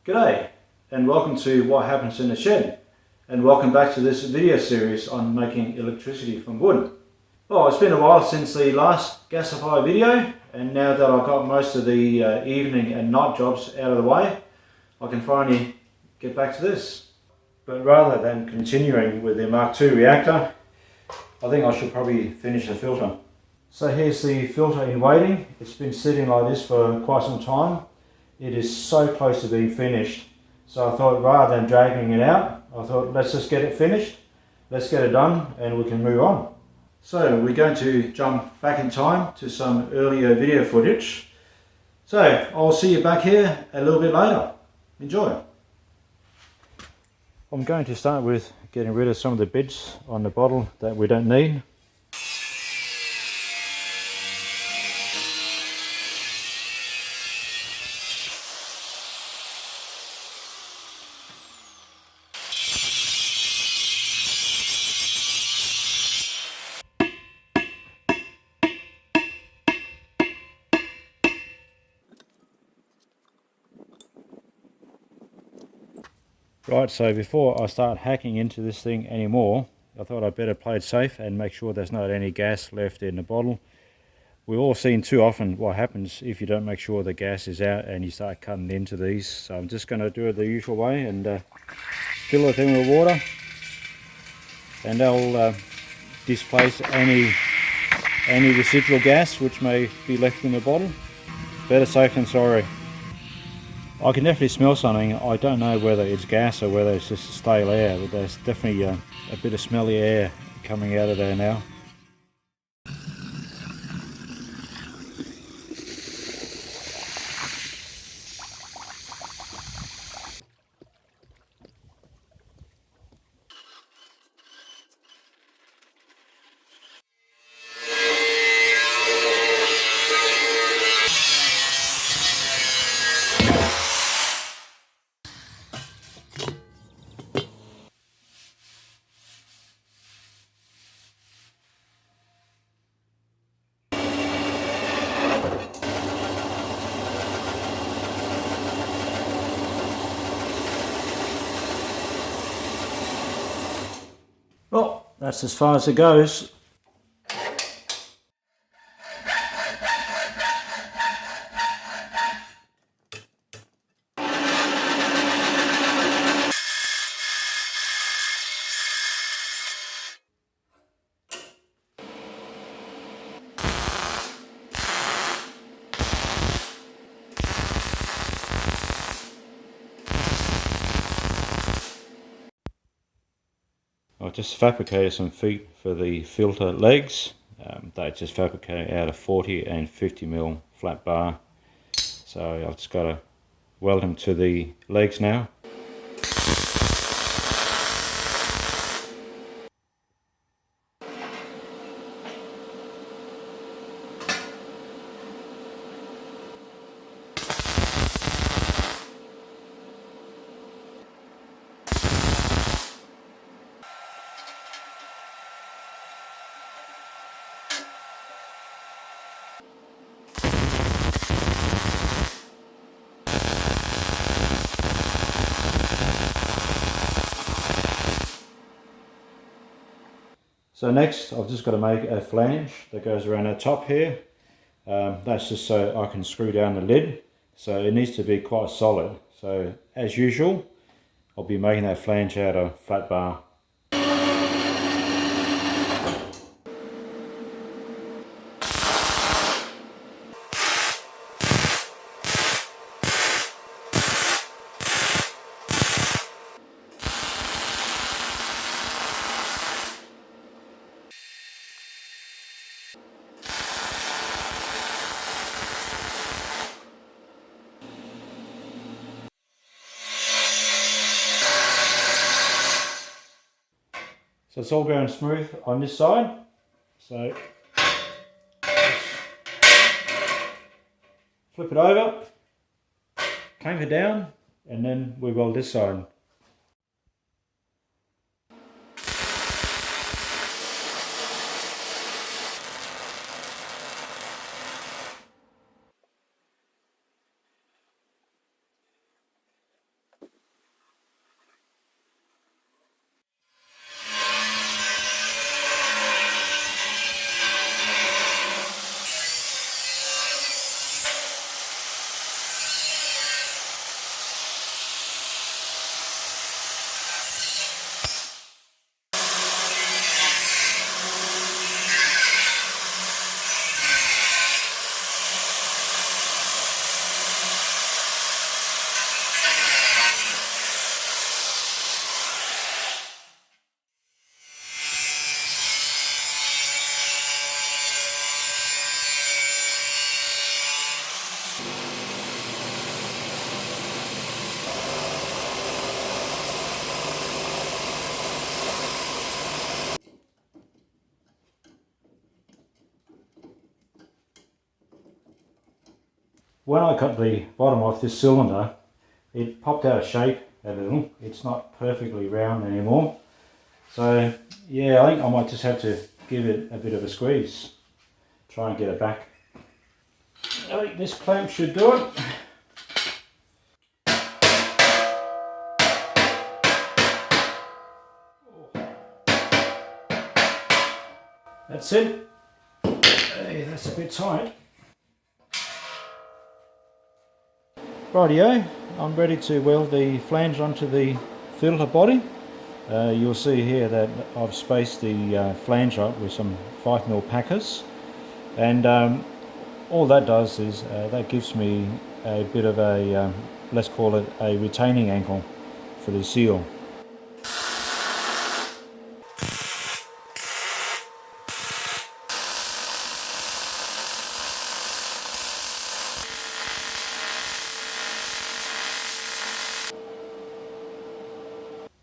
G'day and welcome to What Happens in the Shed, and welcome back to this video series on making electricity from wood. Well, it's been a while since the last gasifier video, and now that I've got most of the evening and night jobs out of the way, I can finally get back to this. But rather than continuing with the Mark II reactor, I think I should probably finish the filter. So here's the filter in waiting. It's been sitting like this for quite some time. It is so close to being finished. So I thought rather than dragging it out, I thought let's just get it finished, let's get it done and we can move on. So we're going to jump back in time to some earlier video footage. So I'll see you back here a little bit later. Enjoy. I'm going to start with getting rid of some of the bits on the bottle that we don't need. Right, so before I start hacking into this thing anymore, I thought I'd better play it safe and make sure there's not any gas left in the bottle. We've all seen too often what happens if you don't make sure the gas is out and you start cutting into these. So I'm just going to do it the usual way and fill it in with water, and I'll displace any residual gas which may be left in the bottle. Better safe than sorry. I can definitely smell something. I don't know whether it's gas or whether it's just stale air, but there's definitely a bit of smelly air coming out of there now. Well, that's as far as it goes. I just fabricated some feet for the filter legs. They just fabricated out of 40 and 50mm flat bar. So I've just got to weld them to the legs now. So next I've just got to make a flange that goes around the top here. That's just so I can screw down the lid. So it needs to be quite solid. So as usual, I'll be making that flange out of flat bar. So it's all going smooth on this side. So flip it over, clamp it down, and then we weld this side. when I cut the bottom off this cylinder, it popped out of shape a little. It's not perfectly round anymore. So yeah, I think I might just have to give it a bit of a squeeze. Try and get it back. I think this clamp should do it. That's it. Hey, that's a bit tight. Rightio, I'm ready to weld the flange onto the filter body. You'll see here that I've spaced the flange up with some 5mm packers, and all that does is that gives me a bit of a, let's call it a retaining angle for the seal.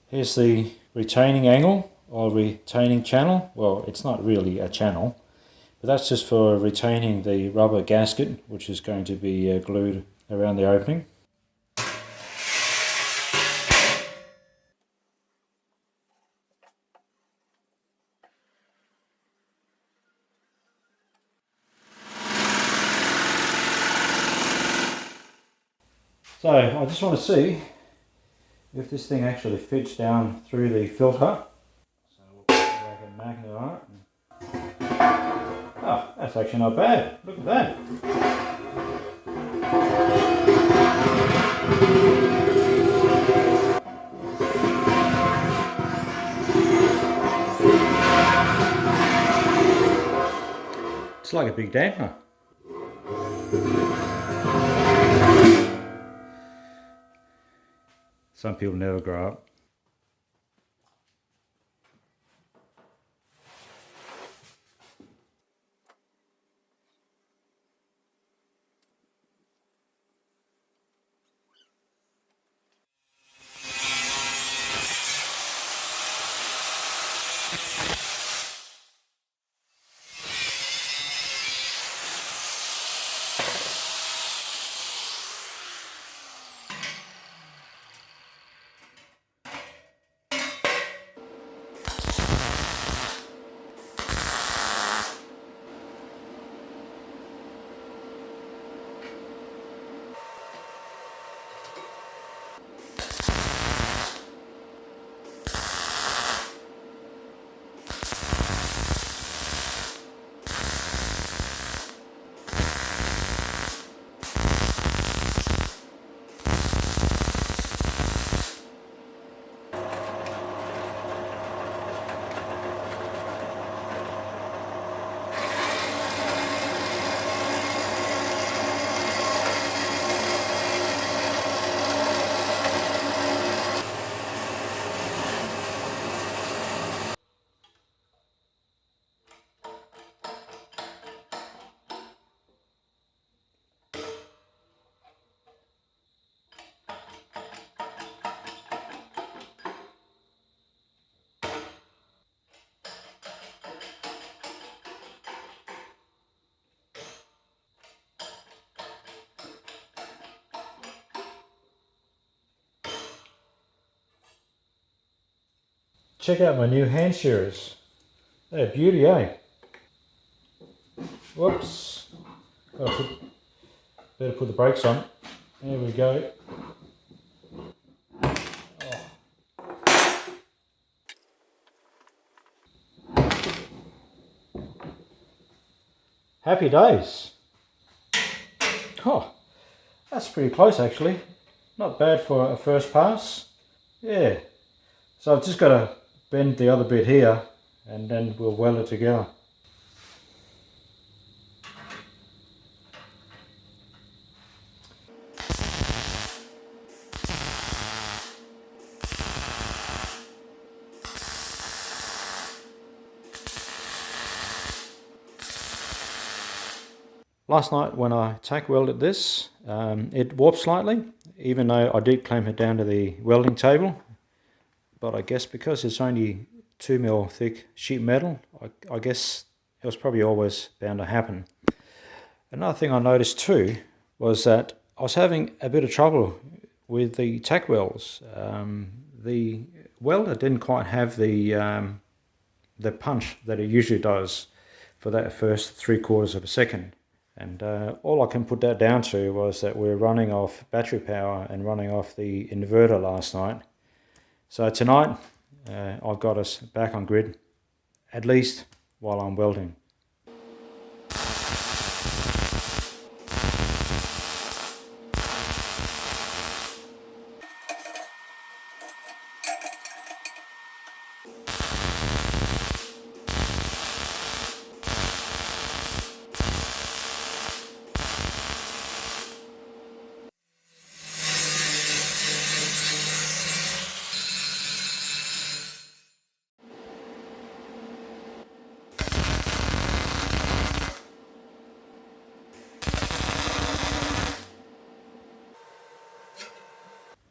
Here's the retaining angle or retaining channel. Well, it's not really a channel, but that's just for retaining the rubber gasket, which is going to be glued around the opening. So I just want to see if this thing actually fits down through the filter. So we'll drag a magnet on it. Oh, that's actually not bad. Look at that. It's like a big damper. Some people never grow up. Check out my new hand shearers. They're a beauty, eh? Whoops. Better put the brakes on. There we go. Happy days. Oh, that's pretty close actually. Not bad for a first pass. Yeah. So I've just got to bend the other bit here and then we'll weld it together. Last night when I tack welded this, it warped slightly, even though I did clamp it down to the welding table. But I guess because it's only 2mm thick sheet metal, I guess it was probably always bound to happen. Another thing I noticed too was that I was having a bit of trouble with the tack welds. The welder didn't quite have the punch that it usually does for that first 3/4 of a second. And all I can put that down to was that we're running off battery power and running off the inverter last night. So tonight I've got us back on grid, at least while I'm welding.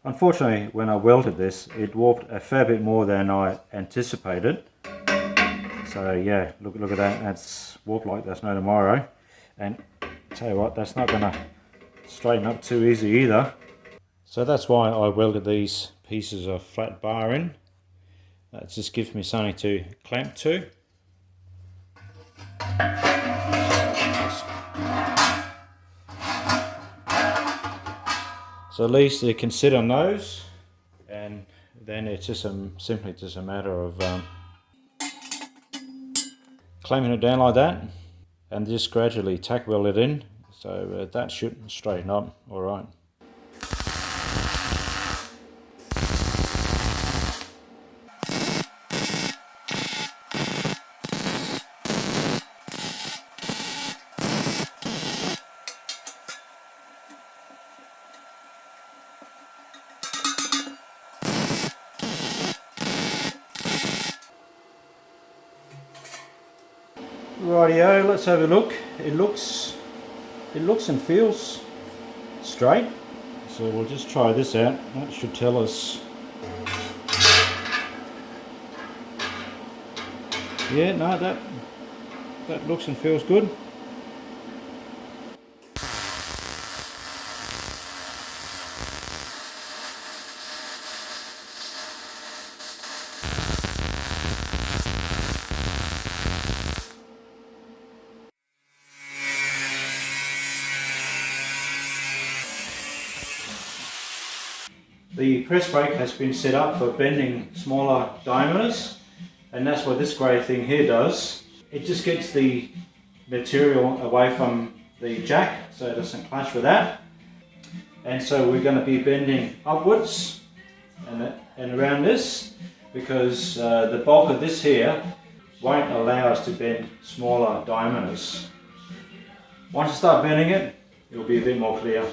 Unfortunately, when I welded this, it warped a fair bit more than I anticipated. So yeah, look at that, that's warped like there's no tomorrow. And tell you what, that's not going to straighten up too easy either. So that's why I welded these pieces of flat bar in. That just gives me something to clamp to. So at least you can sit on those, and then it's just simply just a matter of clamping it down like that, and just gradually tack weld it in. So that should straighten up all right. Rightio, let's have a look. It looks and feels straight. So we'll just try this out. That should tell us. Yeah, no, that looks and feels good. The press brake has been set up for bending smaller diameters, and that's what this grey thing here does. It just gets the material away from the jack so it doesn't clash with that. And so we're going to be bending upwards and around this, because the bulk of this here won't allow us to bend smaller diameters. Once I start bending it, it'll be a bit more clear.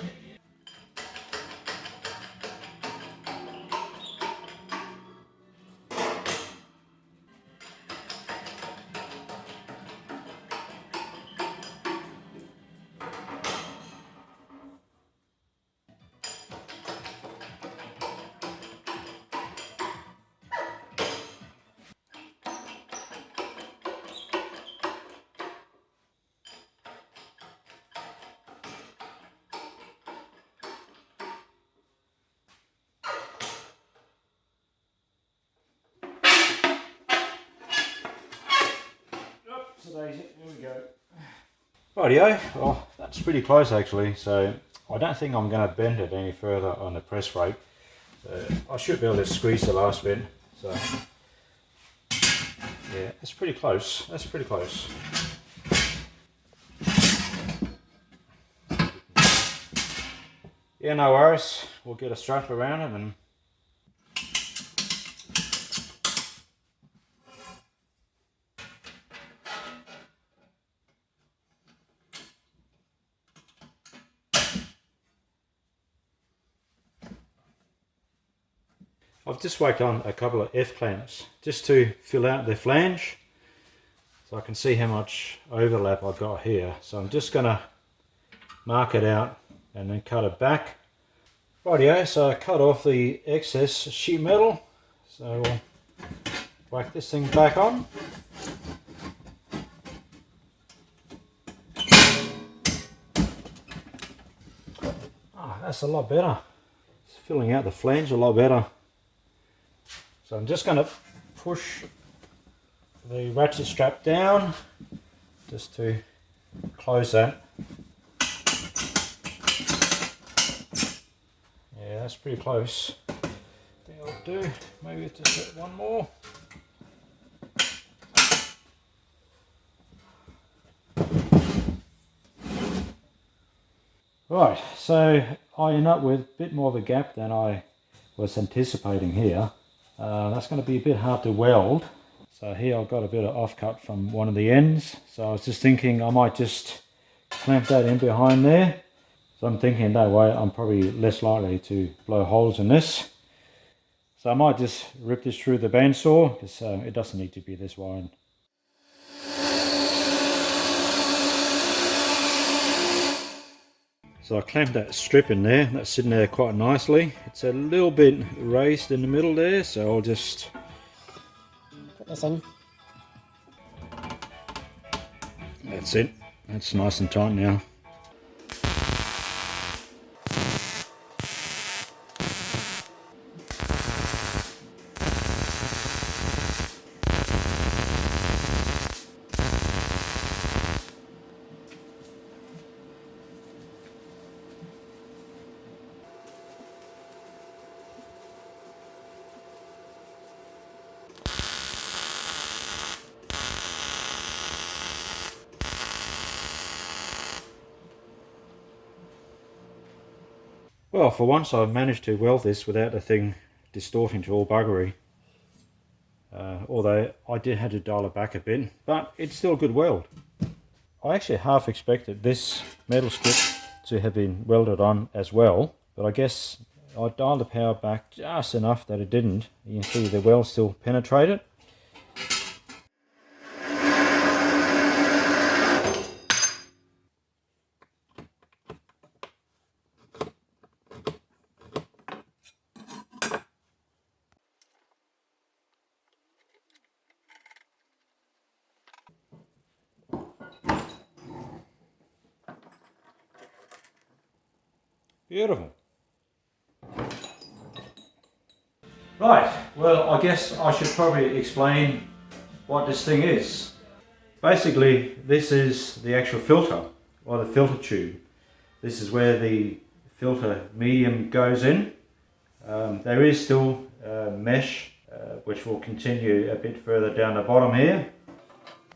Here we go. Rightio, well that's pretty close actually, so I don't think I'm going to bend it any further on the press brake. I should be able to squeeze the last bit, so yeah, that's pretty close, Yeah, no worries, we'll get a strap around it and I've just worked on a couple of F-clamps just to fill out the flange so I can see how much overlap I've got here. So I'm just going to mark it out and then cut it back. Rightio, so I cut off the excess sheet metal, so we'll whack this thing back on. that's a lot better. It's filling out the flange a lot better. So I'm just going to push the ratchet strap down just to close that. Yeah, that's pretty close. I think I'll do. Maybe just one more. Right, so I end up with a bit more of a gap than I was anticipating here. That's going to be a bit hard to weld. So here I've got a bit of offcut from one of the ends. So I was just thinking I might just clamp that in behind there. So I'm thinking that way I'm probably less likely to blow holes in this. So I might just rip this through the bandsaw because it doesn't need to be this wide. So I clamped that strip in there, that's sitting there quite nicely. It's a little bit raised in the middle there, so I'll just put this in. That's it, that's nice and tight now. Well, for once I've managed to weld this without the thing distorting to all buggery. Although I did have to dial it back a bit, but it's still a good weld. I actually half expected this metal strip to have been welded on as well, but I guess I dialed the power back just enough that it didn't. You can see the weld still penetrated. Beautiful. Right, well I guess I should probably explain what this thing is. Basically this is the actual filter, or the filter tube. This is where the filter medium goes in. There is still mesh which will continue a bit further down the bottom here.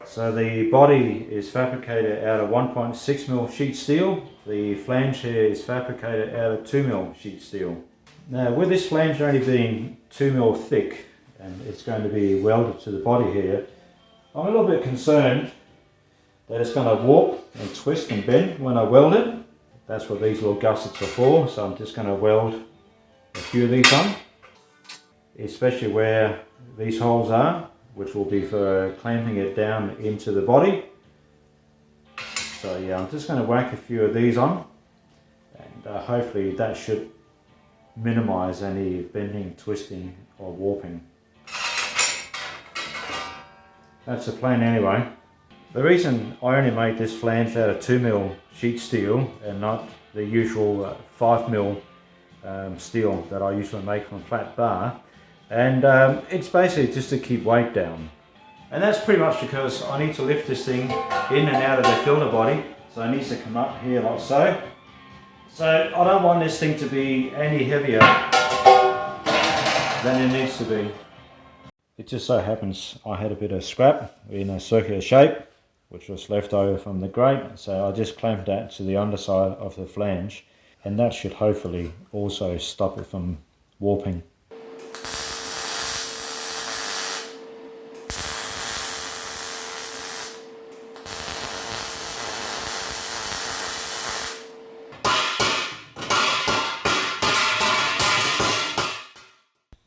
So the body is fabricated out of 1.6mm sheet steel. The flange here is fabricated out of 2mm sheet steel. Now with this flange only being 2mm thick and it's going to be welded to the body here, I'm a little bit concerned that it's going to warp and twist and bend when I weld it. That's what these little gussets are for, so I'm just going to weld a few of these on, especially where these holes are, which will be for clamping it down into the body. So yeah, I'm just going to whack a few of these on, and hopefully that should minimize any bending, twisting or warping. That's the plan anyway. The reason I only made this flange out of 2mm sheet steel and not the usual 5mm steel that I usually make from flat bar, and it's basically just to keep weight down. And that's pretty much because I need to lift this thing in and out of the filter body, so it needs to come up here like so. So I don't want this thing to be any heavier than it needs to be. It just so happens I had a bit of scrap in a circular shape which was left over from the grate, so I just clamped that to the underside of the flange, and that should hopefully also stop it from warping.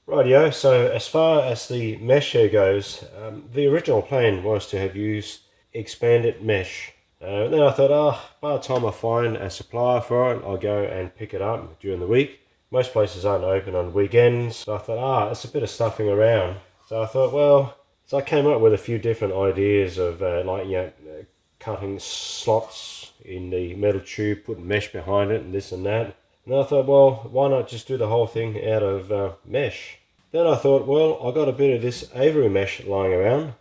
Rightio, so as far as the mesh here goes, the original plan was to have used expanded mesh. Then I thought, by the time I find a supplier for it, I'll go and pick it up during the week. Most places aren't open on weekends, so I thought, it's a bit of stuffing around. So I thought, well, so I came up with a few different ideas of cutting slots in the metal tube, putting mesh behind it and this and that. And I thought, well, why not just do the whole thing out of mesh? Then I thought, well, I got a bit of this Avery mesh lying around.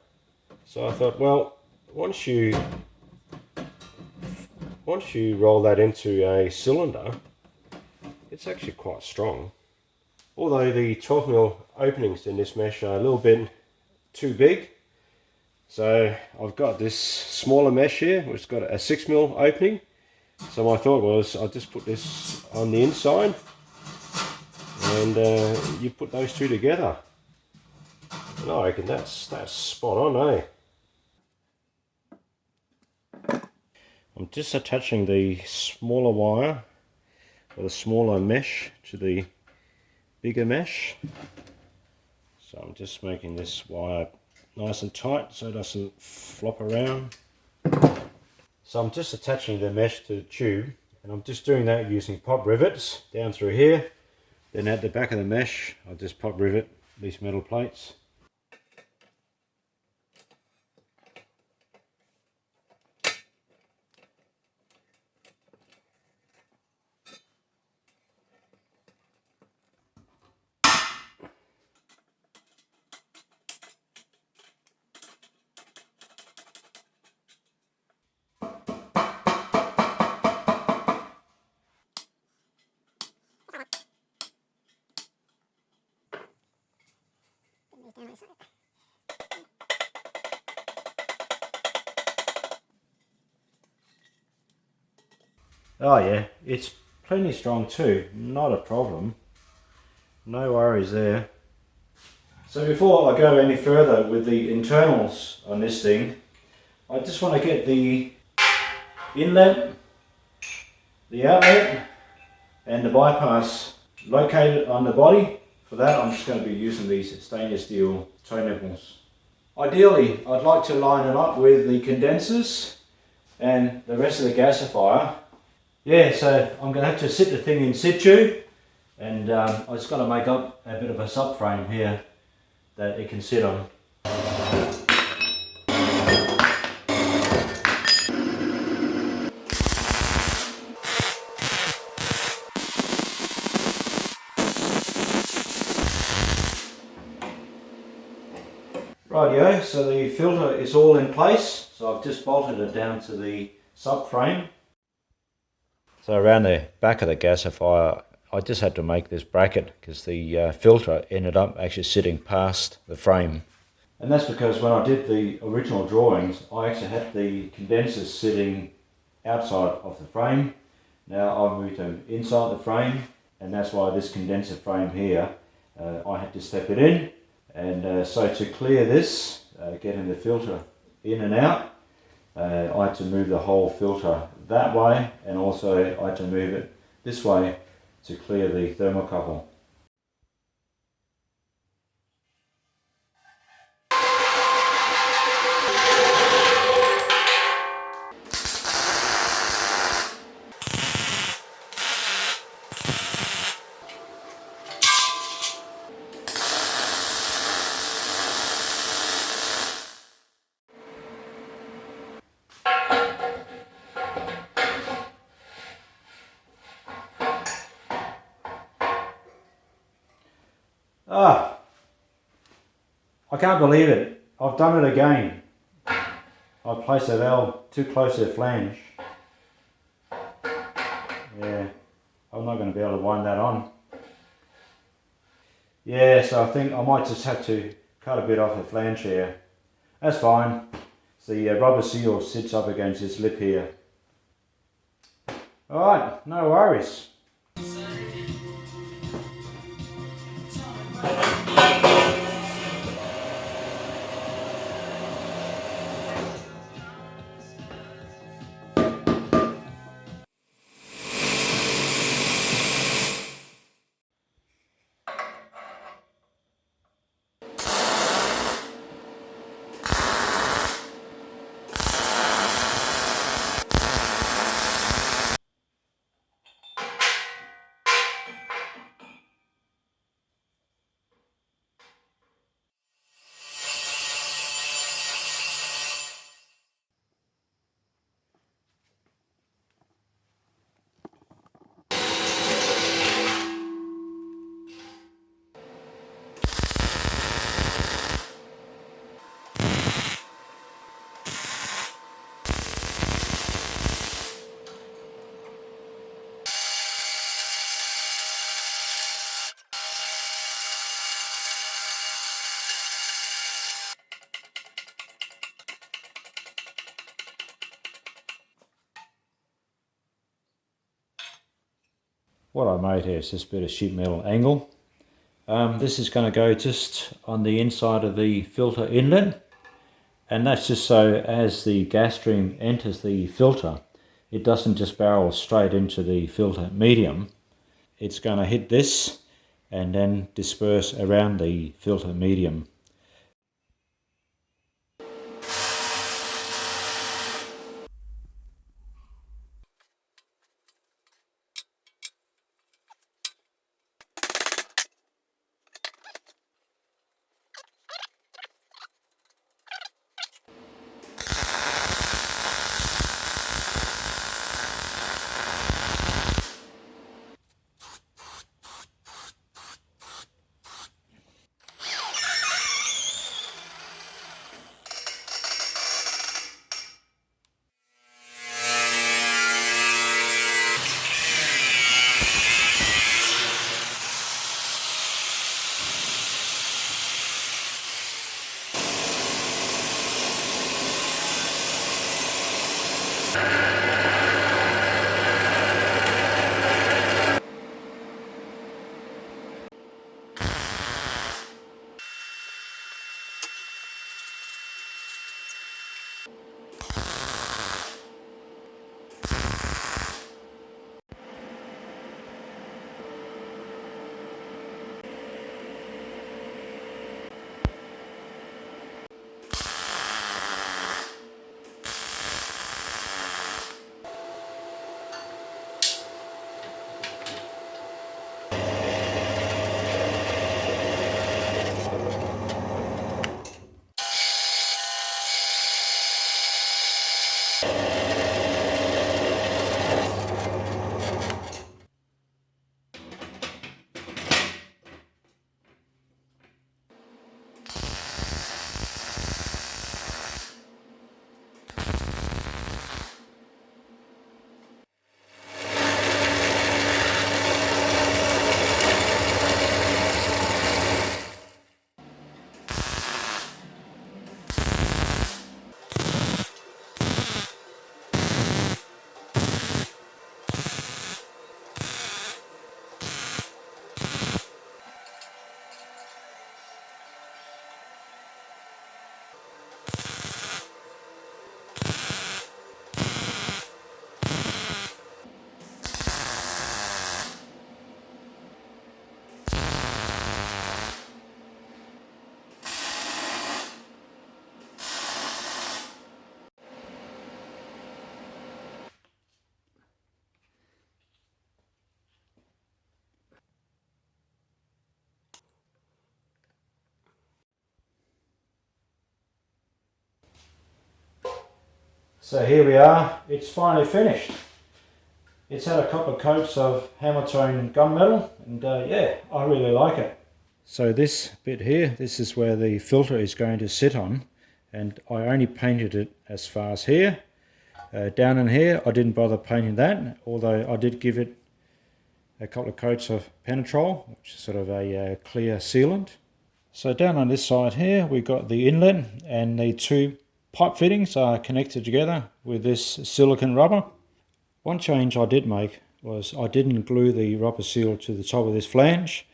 So I thought, well, once you roll that into a cylinder, it's actually quite strong. Although the 12mm openings in this mesh are a little bit too big. So I've got this smaller mesh here, which has got a 6mm opening. So my thought was I'll just put this on the inside and you put those two together. And I reckon that's spot on, eh? I'm just attaching the smaller wire, or the smaller mesh, to the bigger mesh. So I'm just making this wire nice and tight so it doesn't flop around. So I'm just attaching the mesh to the tube, and I'm just doing that using pop rivets down through here. Then at the back of the mesh, I'll just pop rivet these metal plates. Oh yeah, it's plenty strong too, not a problem. No worries there. So before I go any further with the internals on this thing, I just want to get the inlet, the outlet and the bypass located on the body. For that I'm just going to be using these stainless steel toe nipples. Ideally I'd like to line it up with the condensers and the rest of the gasifier. Yeah, so I'm going to have to sit the thing in situ, and I just got to make up a bit of a subframe here that it can sit on. Rightio, so the filter is all in place, so I've just bolted it down to the subframe. So around the back of the gasifier, I just had to make this bracket because the filter ended up actually sitting past the frame. And that's because when I did the original drawings, I actually had the condensers sitting outside of the frame. Now I've moved them inside the frame, and that's why this condenser frame here, I had to step it in. And so to clear this, getting the filter in and out, I had to move the whole filter that way, and also I had to move it this way to clear the thermocouple. Ah, I can't believe it. I've done it again. I've placed the valve too close to the flange. Yeah, I'm not going to be able to wind that on. Yeah, so I think I might just have to cut a bit off the flange here. That's fine. The rubber seal sits up against this lip here. Alright, no worries. what I made here is just a bit of sheet metal angle. This is going to go just on the inside of the filter inlet, and that's just so as the gas stream enters the filter, it doesn't just barrel straight into the filter medium. It's going to hit this and then disperse around the filter medium. So here we are, it's finally finished. It's had a couple of coats of hammer-tone gunmetal, and yeah, I really like it. So this bit here, this is where the filter is going to sit on, and I only painted it as far as here. Down in here, I didn't bother painting that, although I did give it a couple of coats of penetrol, which is sort of a clear sealant. So down on this side here, we've got the inlet, and the two pipe fittings are connected together with this silicone rubber. One change I did make was I didn't glue the rubber seal to the top of this flange,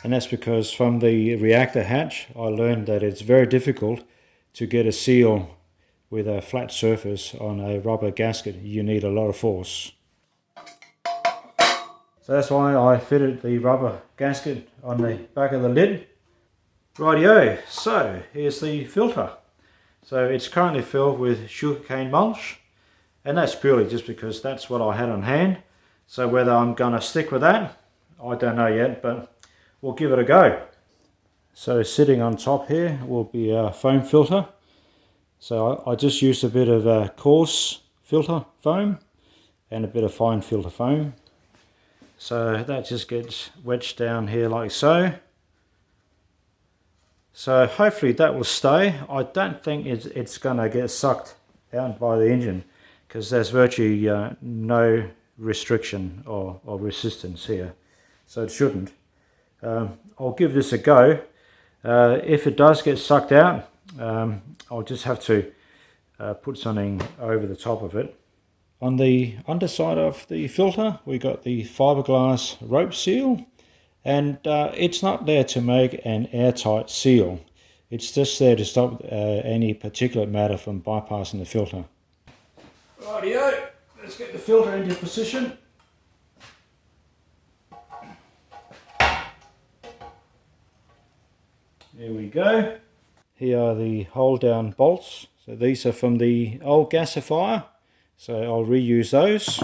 and that's because from the reactor hatch I learned that it's very difficult to get a seal with a flat surface on a rubber gasket. You need a lot of force. So that's why I fitted the rubber gasket on the back of the lid. Rightio, so here's the filter. So it's currently filled with sugarcane mulch, and that's purely just because that's what I had on hand. So whether I'm going to stick with that, I don't know yet, but we'll give it a go. So sitting on top here will be a foam filter. So I just used a bit of coarse filter foam and a bit of fine filter foam. So that just gets wedged down here like so. So hopefully that will stay. I don't think it's going to get sucked out by the engine, because there's virtually no restriction or resistance here. So it shouldn't. I'll give this a go. If it does get sucked out, I'll just have to put something over the top of it. On the underside of the filter we got the fiberglass rope seal, and it's not there to make an airtight seal. It's just there to stop any particulate matter from bypassing the filter. Rightio, let's get the filter into position. There we go. Here are the hold down bolts. So these are from the old gasifier. So I'll reuse those.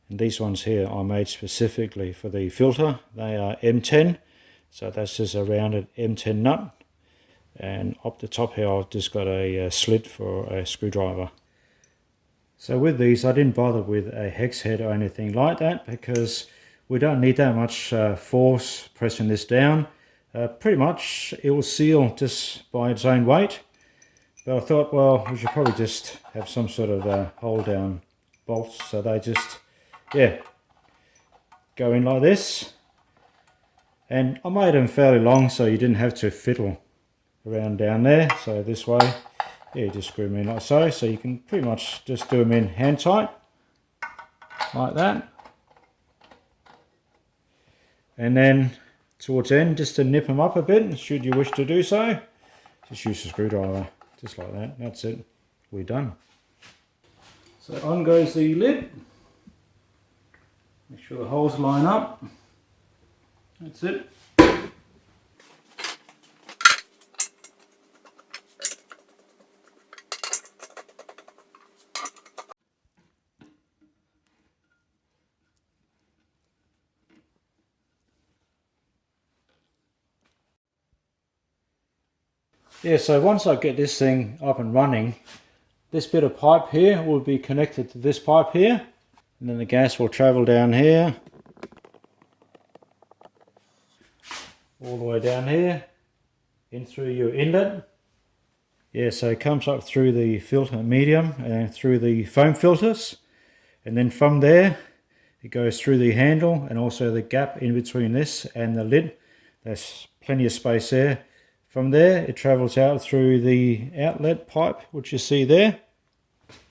And these ones here are made specifically for the filter. They are M10. So that's just a rounded M10 nut. And up the top here I've just got a slit for a screwdriver. So with these I didn't bother with a hex head or anything like that, because we don't need that much force pressing this down. Pretty much it will seal just by its own weight. But I thought, well, we should probably just have some sort of hold down bolts, so they just, yeah, go in like this. And I made them fairly long so you didn't have to fiddle around down there. So this way, yeah, you just screw them in like so. So you can pretty much just do them in hand tight, like that. And then towards the end, just to nip them up a bit, should you wish to do so, just use a screwdriver. Just like that, that's it, we're done. So on goes the lid. Make sure the holes line up. That's it. Yeah, so once I get this thing up and running, this bit of pipe here will be connected to this pipe here, and then the gas will travel down here, all the way down here, in through your inlet. Yeah, so it comes up through the filter medium and through the foam filters, and then from there it goes through the handle and also the gap in between this and the lid. There's plenty of space there. From there it travels out through the outlet pipe, which you see there,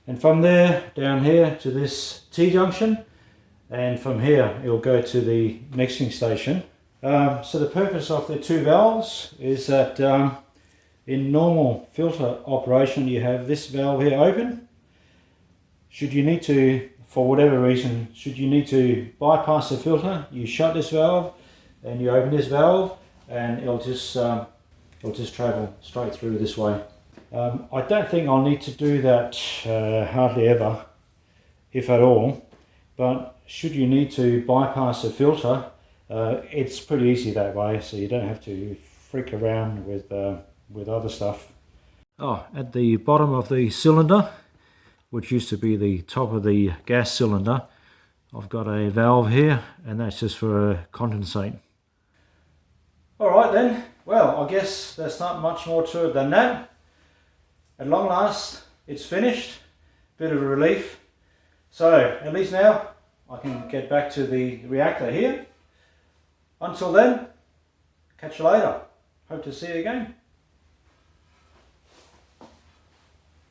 and from there down here to this T-junction, and from here it will go to the mixing station. So the purpose of the two valves is that in normal filter operation you have this valve here open. Should you need to, for whatever reason, should you need to bypass the filter, you shut this valve and you open this valve, and it'll just travel straight through this way. I don't think I'll need to do that hardly ever, if at all, but should you need to bypass the filter, it's pretty easy that way, so you don't have to freak around with other stuff. Oh, at the bottom of the cylinder, which used to be the top of the gas cylinder, I've got a valve here, and that's just for condensate. Alright then, well, I guess there's not much more to it than that. At long last, it's finished. Bit of a relief. So, at least now, I can get back to the reactor here. Until then, catch you later. Hope to see you again.